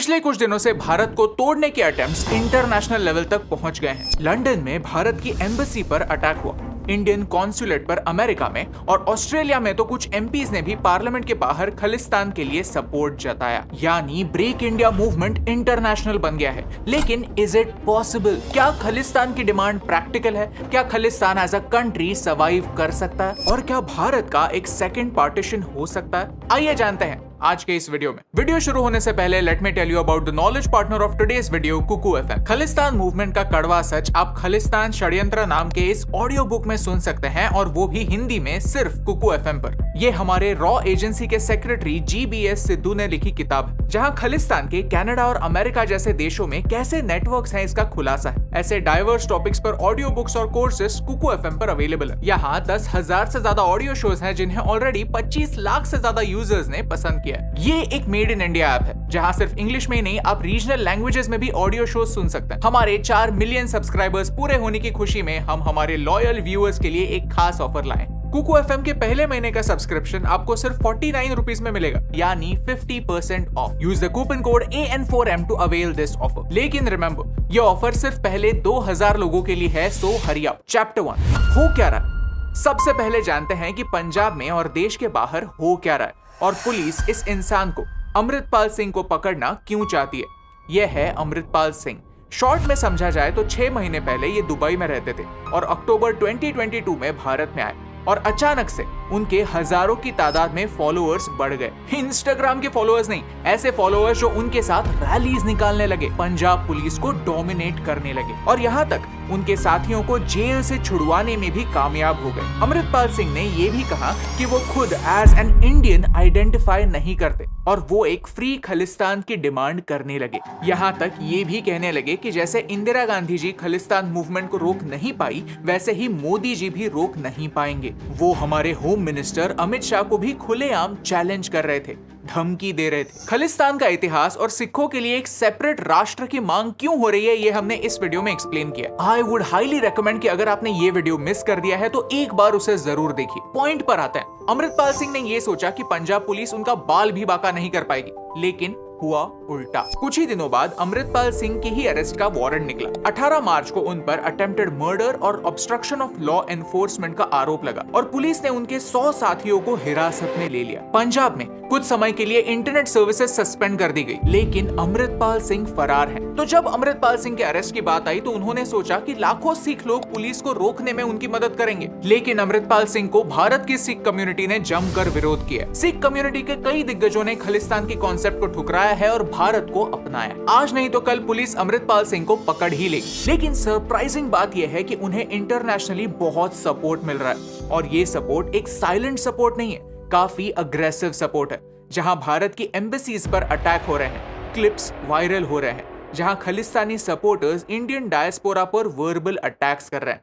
पिछले कुछ दिनों से भारत को तोड़ने के अटेम्प्ट्स इंटरनेशनल लेवल तक पहुंच गए हैं। लंदन में भारत की एम्बेसी पर अटैक हुआ, इंडियन कॉन्सुलेट पर अमेरिका में, और ऑस्ट्रेलिया में तो कुछ एमपीज ने भी पार्लियामेंट के बाहर खालिस्तान के लिए सपोर्ट जताया। यानी ब्रेक इंडिया मूवमेंट इंटरनेशनल बन गया है। लेकिन इज इट पॉसिबल? क्या खालिस्तान की डिमांड प्रैक्टिकल है? क्या Khalistan as a country survive कर सकता है? और क्या भारत का एक सेकंड पार्टीशन हो सकता है? आइए जानते हैं आज के इस वीडियो में। वीडियो शुरू होने से पहले let me tell you about the knowledge partner of today's video, Kuku FM. Khalistan movement का कड़वा सच आप खालिस्तान षड्यंत्र नाम के इस ऑडियो बुक में सुन सकते हैं, और वो भी हिंदी में, सिर्फ कुकू एफएम पर। ये हमारे रॉ एजेंसी के सेक्रेटरी जीबीएस सिद्धू ने लिखी किताब है, जहां खालिस्तान के कनाडा और अमेरिका जैसे देशों में कैसे नेटवर्क्स हैं इसका खुलासा है। ऐसे डाइवर्स टॉपिक्स पर ऑडियो बुक्स और कोर्सेस कुकू एफएम पर अवेलेबल है। यहाँ 10,000 से ज्यादा ऑडियो शोज हैं जिन्हें ऑलरेडी 25 लाख से ज्यादा यूजर्स ने पसंद किया। ये एक मेड इन इंडिया ऐप है, जहां सिर्फ इंग्लिश में ही नहीं, आप रीजनल लैंग्वेजेस में भी ऑडियो शोज सुन सकते हैं। हमारे 4 मिलियन सब्सक्राइबर्स पूरे होने की खुशी में हम हमारे लॉयल व्यूअर्स के लिए एक खास ऑफर लाए। कुकू एफएम के पहले महीने का सब्सक्रिप्शन आपको सिर्फ 49 रुपीज में मिलेगा, यानी 50% off. Use the coupon code AN4M to avail this offer. लेकिन रिमेंबर, ये ऑफर सिर्फ पहले 2000 लोगों के लिए है, सो हरी अप। चैप्टर 1, हो क्या रहा है? सबसे पहले जानते हैं कि पंजाब में और देश के बाहर हो क्या रहा है, और पुलिस इस इंसान को, अमृतपाल सिंह को, पकड़ना क्यों चाहती है। यह है अमृतपाल सिंह। शॉर्ट में समझा जाए तो 6 महीने पहले ये दुबई में रहते थे और अक्टूबर 2022 में भारत में आए, और अचानक से उनके हजारों की तादाद में फॉलोअर्स बढ़ गए। इंस्टाग्राम के फॉलोअर्स नहीं, ऐसे फॉलोअर्स जो उनके साथ रैलीज निकालने लगे, पंजाब पुलिस को डोमिनेट करने लगे, और यहाँ तक उनके साथियों को जेल से छुड़वाने में भी कामयाब हो गए। अमृतपाल सिंह ने ये भी कहा कि वो खुद एज एन इंडियन आइडेंटिफाई नहीं करते, और वो एक फ्री खालिस्तान की डिमांड करने लगे। यहाँ तक ये भी कहने लगे कि जैसे इंदिरा गांधी जी खालिस्तान मूवमेंट को रोक नहीं पाई, वैसे ही मोदी जी भी रोक नहीं पाएंगे। वो हमारे होम मिनिस्टर अमित शाह को भी खुलेआम चैलेंज कर रहे थे, धमकी दे रहे थे। खालिस्तान का इतिहास और सिखों के लिए एक सेपरेट राष्ट्र की मांग क्यों हो रही है, ये हमने इस वीडियो में एक्सप्लेन किया। आई वुड हाईली रेकमेंड कि अगर आपने ये वीडियो मिस कर दिया है तो एक बार उसे जरूर देखिए। पॉइंट पर आते हैं। अमृतपाल सिंह ने ये सोचा कि पंजाब पुलिस उनका बाल भी बाका नहीं कर पाएगी, लेकिन हुआ उल्टा। कुछ ही दिनों बाद अमृतपाल सिंह की ही अरेस्ट का वारंट निकला। 18 मार्च को उन पर अटेम्प्टेड मर्डर और ऑब्स्ट्रक्शन ऑफ लॉ एनफोर्समेंट का आरोप लगा, और पुलिस ने उनके 100 साथियों को हिरासत में ले लिया। पंजाब में कुछ समय के लिए इंटरनेट सर्विसेज सस्पेंड कर दी गई, लेकिन अमृतपाल सिंह फरार हैं। तो जब अमृतपाल सिंह के अरेस्ट की बात आई तो उन्होंने सोचा कि लाखों सिख लोग पुलिस को रोकने में उनकी मदद करेंगे, लेकिन अमृतपाल सिंह को भारत की सिख कम्युनिटी ने जमकर विरोध किया। सिख कम्युनिटी के कई दिग्गजों ने खालिस्तान की कॉन्सेप्ट को ठुकराया है और भारत को अपनाया। आज नहीं तो कल पुलिस अमृतपाल सिंह को पकड़ ही लेगी। लेकिन सरप्राइजिंग बात यह है कि उन्हें इंटरनेशनली बहुत सपोर्ट मिल रहा है, और ये सपोर्ट एक साइलेंट सपोर्ट नहीं है, काफी अग्रेसिव सपोर्ट है। जहां भारत की एम्बेसीज पर अटैक हो रहे हैं, क्लिप्स वायरल हो रहे हैं, जहां खालिस्तानी सपोर्टर्स इंडियन डायस्पोरा पर वर्बल अटैक्स कर रहे हैं।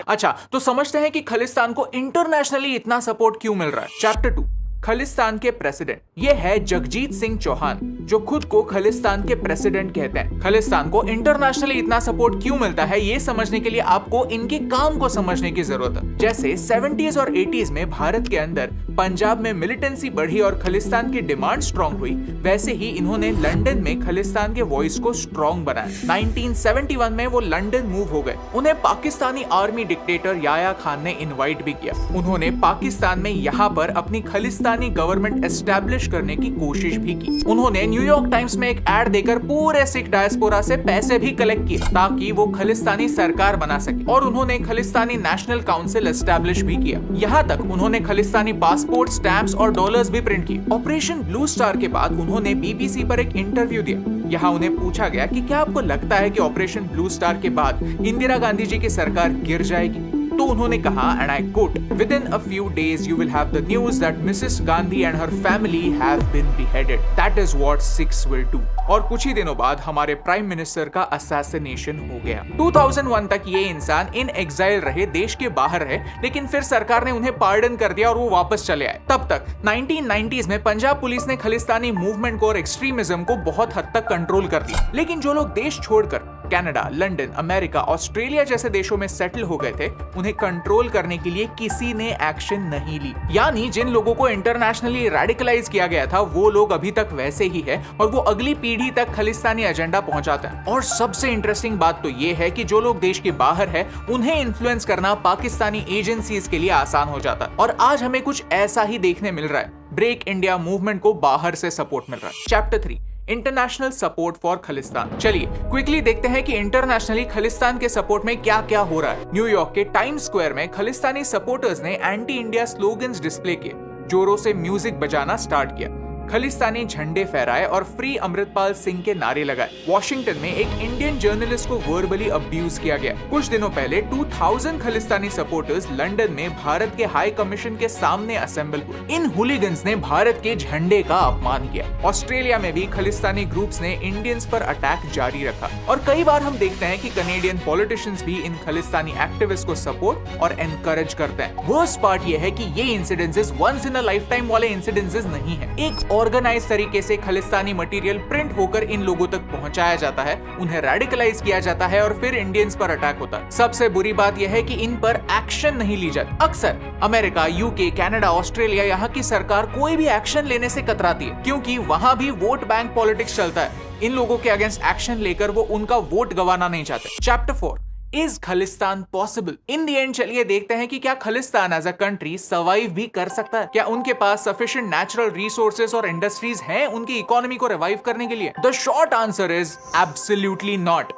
अच्छा, तो समझते हैं कि खालिस्तान को इंटरनेशनली इतना सपोर्ट क्यों मिल रहा है। चैप्टर 2, खालिस्तान के प्रेसिडेंट। ये है जगजीत सिंह चौहान, जो खुद को खालिस्तान के प्रेसिडेंट कहते हैं। खालिस्तान को इंटरनेशनली इतना सपोर्ट क्यों मिलता है, ये समझने के लिए आपको इनके काम को समझने की जरूरत है। जैसे 70s और 80s में भारत के अंदर पंजाब में मिलिटेंसी बढ़ी और खालिस्तान की डिमांड स्ट्रॉन्ग हुई, वैसे ही इन्होंने लंदन में खालिस्तान के वॉइस को स्ट्रॉन्ग बनाया। 1971 में वो लंदन मूव हो गए। उन्हें पाकिस्तानी आर्मी डिक्टेटर याया खान ने इन्वाइट भी किया। उन्होंने पाकिस्तान में यहाँ पर अपनी खालिस्तानी गवर्नमेंट एस्टैब्लिश करने की कोशिश भी की। उन्होंने न्यूयॉर्क टाइम्स में एक एड देकर पूरे सिख डायस्पोरा से पैसे भी कलेक्ट किए ताकि वो खालिस्तानी सरकार बना सके, और उन्होंने खालिस्तानी नेशनल काउंसिल एस्टैब्लिश भी किया। यहाँ तक उन्होंने खालिस्तानी पासपोर्ट, स्टैम्प्स और डॉलर्स भी प्रिंट किए। ऑपरेशन ब्लू स्टार के बाद उन्होंने बीबीसी पर एक इंटरव्यू दिया। यहाँ उन्हें पूछा गया कि क्या आपको लगता है कि ऑपरेशन ब्लू स्टार के बाद इंदिरा गांधी जी की सरकार गिर जाएगी, तो उन्होंने कहा, and I quote, "Within a few days you will have the news that Mrs. Gandhi and her family have been beheaded. That is what Sikhs will do." और कुछ ही दिनों बाद हमारे प्राइम मिनिस्टर का असैसिनेशन हो गया। 2001 तक ये इंसान इन एग्जाइल रहे, देश के बाहर रहे, लेकिन फिर सरकार ने उन्हें पार्डन कर दिया और वो वापस चले आए। तब तक 1990s में पंजाब पुलिस ने खालिस्तानी मूवमेंट को और एक्सट्रीमिज्म को बहुत हद तक कंट्रोल कर दिया। लेकिन जो लोग देश छोड़कर कनाडा, लंदन, अमेरिका, ऑस्ट्रेलिया जैसे देशों में सेटल हो गए थे, उन्हें कंट्रोल करने के लिए किसी ने एक्शन नहीं ली। यानी जिन लोगों को इंटरनेशनली रेडिकलाइज किया गया था वो लोग अभी तक वैसे ही है और वो अगली पीढ़ी तक खालिस्तानी एजेंडा पहुंचाते हैं। और सबसे इंटरेस्टिंग बात तो ये है कि जो लोग देश के बाहर है उन्हें इन्फ्लुएंस करना पाकिस्तानी एजेंसीज के लिए आसान हो जाता है। और आज हमें कुछ ऐसा ही देखने मिल रहा है। ब्रेक इंडिया मूवमेंट को बाहर से सपोर्ट मिल रहा है। Chapter 3, international support for Khalistan. चलिए क्विकली देखते हैं कि इंटरनेशनली खालिस्तान के सपोर्ट में क्या क्या हो रहा है। न्यूयॉर्क के टाइम्स स्क्वायर में खालिस्तानी सपोर्टर्स ने एंटी इंडिया स्लोगन्स डिस्प्ले किए, जोरों से म्यूजिक बजाना स्टार्ट किया, खालिस्तानी झंडे फहराए और फ्री अमृतपाल सिंह के नारे लगाए। वॉशिंगटन में एक इंडियन जर्नलिस्ट को वर्बली अब्यूज किया गया। कुछ दिनों पहले 2000 खालिस्तानी सपोर्टर्स लंदन में भारत के हाई कमीशन के सामने असेंबल हुए। इन हुलिगन्स ने भारत के झंडे का अपमान किया। ऑस्ट्रेलिया में भी खालिस्तानी ग्रुप्स ने इंडियंस पर अटैक जारी रखा और कई बार हम देखते हैं कि कनेडियन पॉलिटिशियंस भी इन खालिस्तानी एक्टिविस्ट को सपोर्ट और एनकरेज करते हैं। वर्स्ट पार्ट यह है कि ये incidences once in a lifetime वाले इंसिडेंसेस नहीं है। एक ऑर्गेनाइज तरीके से खालिस्तानी मटेरियल प्रिंट होकर इन लोगों तक पहुंचाया जाता है, उन्हें रेडिकलाइज किया जाता है और फिर इंडियंस पर अटैक होता है। सबसे बुरी बात यह है कि इन पर एक्शन नहीं ली जाती। अक्सर अमेरिका, यूके, कनाडा, ऑस्ट्रेलिया यहाँ की सरकार कोई भी एक्शन लेने से कतराती है क्योंकि वहां भी वोट बैंक पॉलिटिक्स चलता है। इन लोगों के अगेंस्ट एक्शन लेकर वो उनका वोट गंवाना नहीं चाहते। Chapter 4, is Khalistan possible? In the end चलिए देखते हैं कि क्या Khalistan as a country survive भी कर सकता है। क्या उनके पास सफिशिएंट नेचुरल रिसोर्सेज और इंडस्ट्रीज हैं उनकी इकोनॉमी को रिवाइव करने के लिए? The short answer is absolutely not.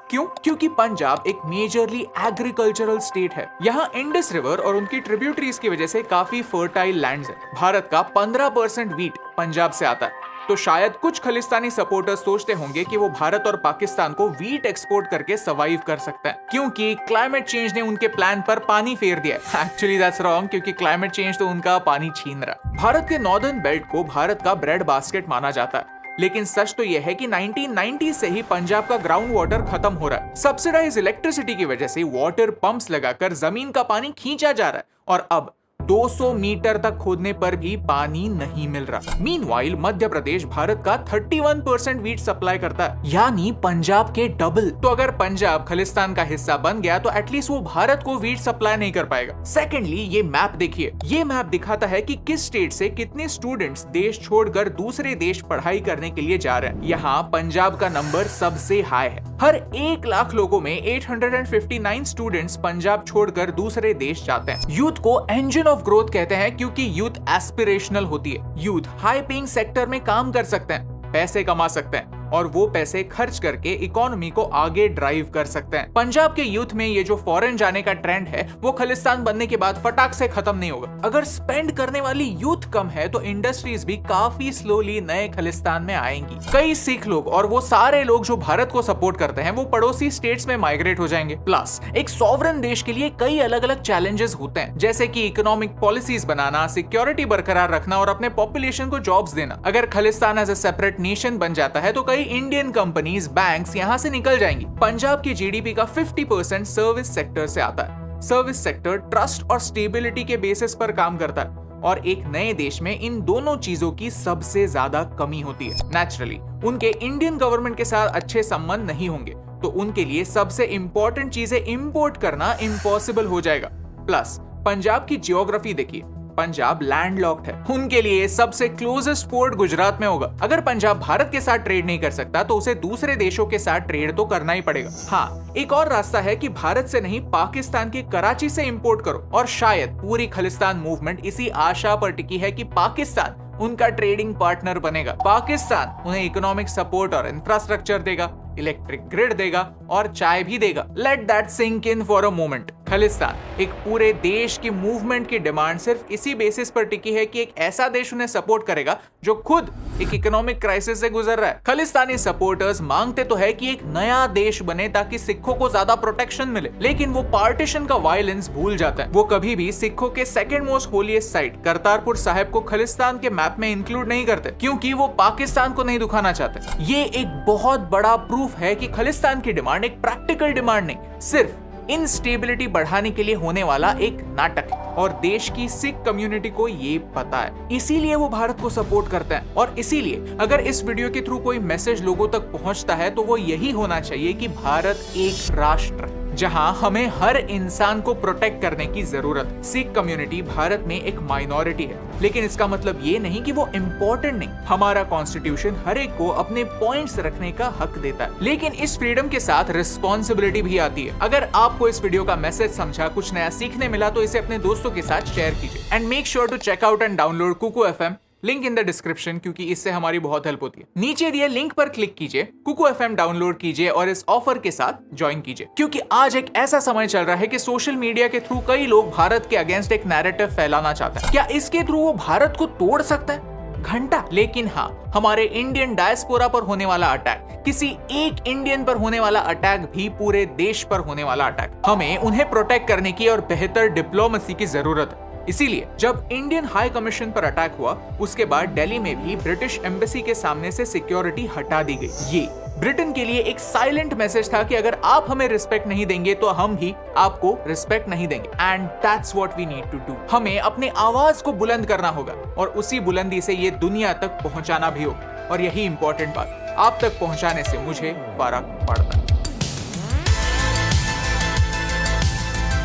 क्यों? क्योंकि पंजाब एक मेजरली एग्रीकल्चरल स्टेट है। यहाँ इंडस रिवर और उनकी ट्रिब्यूटरीज की वजह से काफी फर्टाइल लैंड्स है। भारत का 15% व्हीट पंजाब से आता है। तो शायद कुछ खालिस्तानी सपोर्टर्स सोचते होंगे कि वो भारत और पाकिस्तान को व्हीट एक्सपोर्ट करके सर्वाइव कर सकते हैं क्योंकि क्लाइमेट चेंज ने उनके प्लान पर पानी फेर दिया है। एक्चुअली दैट्स रॉन्ग, क्योंकि क्लाइमेट चेंज तो उनका पानी छीन रहा। भारत के नॉर्दर्न बेल्ट को भारत का ब्रेड बास्केट माना जाता है, लेकिन सच तो यह है कि 1990 से ही पंजाब का ग्राउंड वाटर खत्म हो रहा है। सब्सिडाइज इलेक्ट्रिसिटी की वजह से वाटर पंप्स लगाकर जमीन का पानी खींचा जा रहा है और अब 200 मीटर तक खोदने पर भी पानी नहीं मिल रहा। मीनवाइल मध्य प्रदेश भारत का 31% व्हीट सप्लाई करता है, यानी पंजाब के डबल। तो अगर पंजाब खालिस्तान का हिस्सा बन गया तो एटलीस्ट वो भारत को व्हीट सप्लाई नहीं कर पाएगा। सेकेंडली, ये मैप देखिए। ये मैप दिखाता है कि किस स्टेट से कितने स्टूडेंट्स देश छोड़कर दूसरे देश पढ़ाई करने के लिए जा रहे हैं। यहाँ पंजाब का नंबर सबसे हाई है। हर 1 लाख लोगों में 859 स्टूडेंट्स पंजाब छोड़कर दूसरे देश जाते हैं। यूथ को इंजन ऑफ ग्रोथ कहते हैं क्योंकि यूथ एस्पिरेशनल होती है। यूथ हाई पेइंग सेक्टर में काम कर सकते हैं, पैसे कमा सकते हैं और वो पैसे खर्च करके इकोनॉमी को आगे ड्राइव कर सकते हैं। पंजाब के यूथ में ये जो फॉरेन जाने का ट्रेंड है वो खालिस्तान बनने के बाद फटाक से खत्म नहीं होगा। अगर स्पेंड करने वाली यूथ कम है तो इंडस्ट्रीज भी काफी स्लोली नए खालिस्तान में आएंगी। कई सिख लोग और वो सारे लोग जो भारत को सपोर्ट करते हैं वो पड़ोसी स्टेट्स में माइग्रेट हो जाएंगे। प्लस एक सॉवरन देश के लिए कई अलग अलग चैलेंजेस होते हैं, जैसे कि इकोनॉमिक पॉलिसीज बनाना, सिक्योरिटी बरकरार रखना और अपने पॉपुलेशन को जॉब्स देना। अगर Khalistan as a separate nation बन जाता है तो कई इंडियन कंपनीज, बैंक्स यहां से निकल जाएंगी। पंजाब की जीडीपी का 50% सर्विस सेक्टर से आता है। सर्विस सेक्टर ट्रस्ट और स्टेबिलिटी के बेसिस पर काम करता है और एक नए देश में इन दोनों चीजों की सबसे ज्यादा कमी होती है। नेचुरली उनके इंडियन गवर्नमेंट के साथ अच्छे संबंध नहीं होंगे तो उनके लिए सबसे इंपॉर्टेंट चीजें इंपोर्ट करना इम्पॉसिबल हो जाएगा। प्लस पंजाब की जियोग्राफी देखिए, पंजाब लैंडलॉक्ड है। उनके लिए सबसे क्लोजेस्ट पोर्ट गुजरात में होगा। अगर पंजाब भारत के साथ ट्रेड नहीं कर सकता तो उसे दूसरे देशों के साथ ट्रेड तो करना ही पड़ेगा। हाँ, एक और रास्ता है कि भारत से नहीं पाकिस्तान के कराची से इंपोर्ट करो और शायद पूरी खालिस्तान मूवमेंट इसी आशा पर टिकी है कि पाकिस्तान उनका ट्रेडिंग पार्टनर बनेगा। पाकिस्तान उन्हें इकोनॉमिक सपोर्ट और इंफ्रास्ट्रक्चर देगा, इलेक्ट्रिक ग्रिड देगा और चाय भी देगा। Let that sink in for a moment. Khalistan एक पूरे देश की मूवमेंट की डिमांड सिर्फ इसी बेसिस पर टिकी है कि एक ऐसा देश उन्हें सपोर्ट करेगा जो खुद एक इकोनॉमिक क्राइसिस से गुजर रहा है। खालिस्तानी सपोर्टर्स मांगते तो है कि एक नया देश बने ताकि सिखों को ज्यादा प्रोटेक्शन मिले, लेकिन वो पार्टीशन का वायलेंस भूल जाता है। वो कभी भी सिखों के second most holiest site Kartarpur Sahib को खालिस्तान के मैप में इंक्लूड नहीं करते क्योंकि वो पाकिस्तान को नहीं दुखाना चाहते। ये एक बहुत बड़ा प्रूफ है कि खालिस्तान की डिमांड एक प्रैक्टिकल डिमांड नहीं, सिर्फ इंस्टेबिलिटी बढ़ाने के लिए होने वाला एक नाटक है और देश की सिख कम्युनिटी को ये पता है, इसीलिए वो भारत को सपोर्ट करते हैं। और इसीलिए अगर इस वीडियो के थ्रू कोई मैसेज लोगों तक पहुंचता है तो वो यही होना चाहिए कि भारत एक राष्ट्र जहां हमें हर इंसान को प्रोटेक्ट करने की जरूरत। सिख कम्युनिटी भारत में एक माइनॉरिटी है, लेकिन इसका मतलब ये नहीं कि वो इम्पोर्टेंट नहीं। हमारा कॉन्स्टिट्यूशन हर एक को अपने पॉइंट्स रखने का हक देता है, लेकिन इस फ्रीडम के साथ रिस्पॉन्सिबिलिटी भी आती है। अगर आपको इस वीडियो का मैसेज समझा, कुछ नया सीखने मिला, तो इसे अपने दोस्तों के साथ शेयर कीजिए। And make sure to check out and download Kuku FM, link in the description, क्योंकि इससे हमारी बहुत हेल्प होती है। नीचे दिए लिंक पर क्लिक कीजिए, कुकू FM डाउनलोड कीजिए और इस ऑफर के साथ ज्वाइन कीजिए, क्योंकि आज एक ऐसा समय चल रहा है कि सोशल मीडिया के थ्रू कई लोग भारत के अगेंस्ट एक नैरेटिव फैलाना चाहते हैं। क्या इसके थ्रू वो भारत को तोड़ सकता है? घंटा। लेकिन हाँ, हमारे इंडियन डायस्पोरा पर होने वाला अटैक, किसी एक इंडियन पर होने वाला अटैक भी पूरे देश पर होने वाला अटैक, हमें उन्हें प्रोटेक्ट करने की और बेहतर डिप्लोमेसी की जरूरत है। इसीलिए जब इंडियन हाई कमीशन पर अटैक हुआ, उसके बाद दिल्ली में भी ब्रिटिश एम्बेसी के सामने से सिक्योरिटी हटा दी गई। ये ब्रिटेन के लिए एक साइलेंट मैसेज था कि अगर आप हमें रिस्पेक्ट नहीं देंगे तो हम भी आपको रिस्पेक्ट नहीं देंगे। And that's what we need to do. हमें अपने आवाज को बुलंद करना होगा और उसी बुलंदी से ये दुनिया तक पहुंचाना भी होगा। और यही इंपॉर्टेंट बात, आप तक पहुंचाने से मुझे फर्क पड़ता है।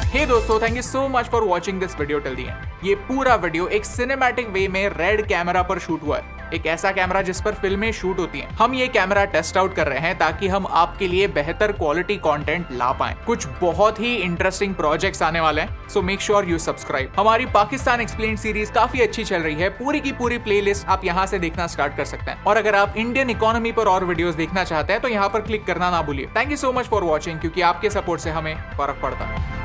हे दोस्तों, thank you so much for watching this video till the end. ये पूरा वीडियो एक सिनेमैटिक वे में रेड कैमरा पर शूट हुआ है, एक ऐसा कैमरा जिस पर फिल्में शूट होती हैं। हम ये कैमरा टेस्ट आउट कर रहे हैं ताकि हम आपके लिए बेहतर क्वालिटी कंटेंट ला पाएं। कुछ बहुत ही इंटरेस्टिंग प्रोजेक्ट्स आने वाले हैं, so make sure you subscribe. हमारी पाकिस्तान एक्सप्लेन्ड सीरीज काफी अच्छी चल रही है, पूरी की पूरी प्लेलिस्ट आप यहाँ से देखना स्टार्ट कर सकते हैं। और अगर आप इंडियन इकोनॉमी पर और वीडियोस देखना चाहते हैं तो यहाँ पर क्लिक करना ना भूलिए। Thank you so much for watching, क्योंकि आपके सपोर्ट से हमें फर्क पड़ता है।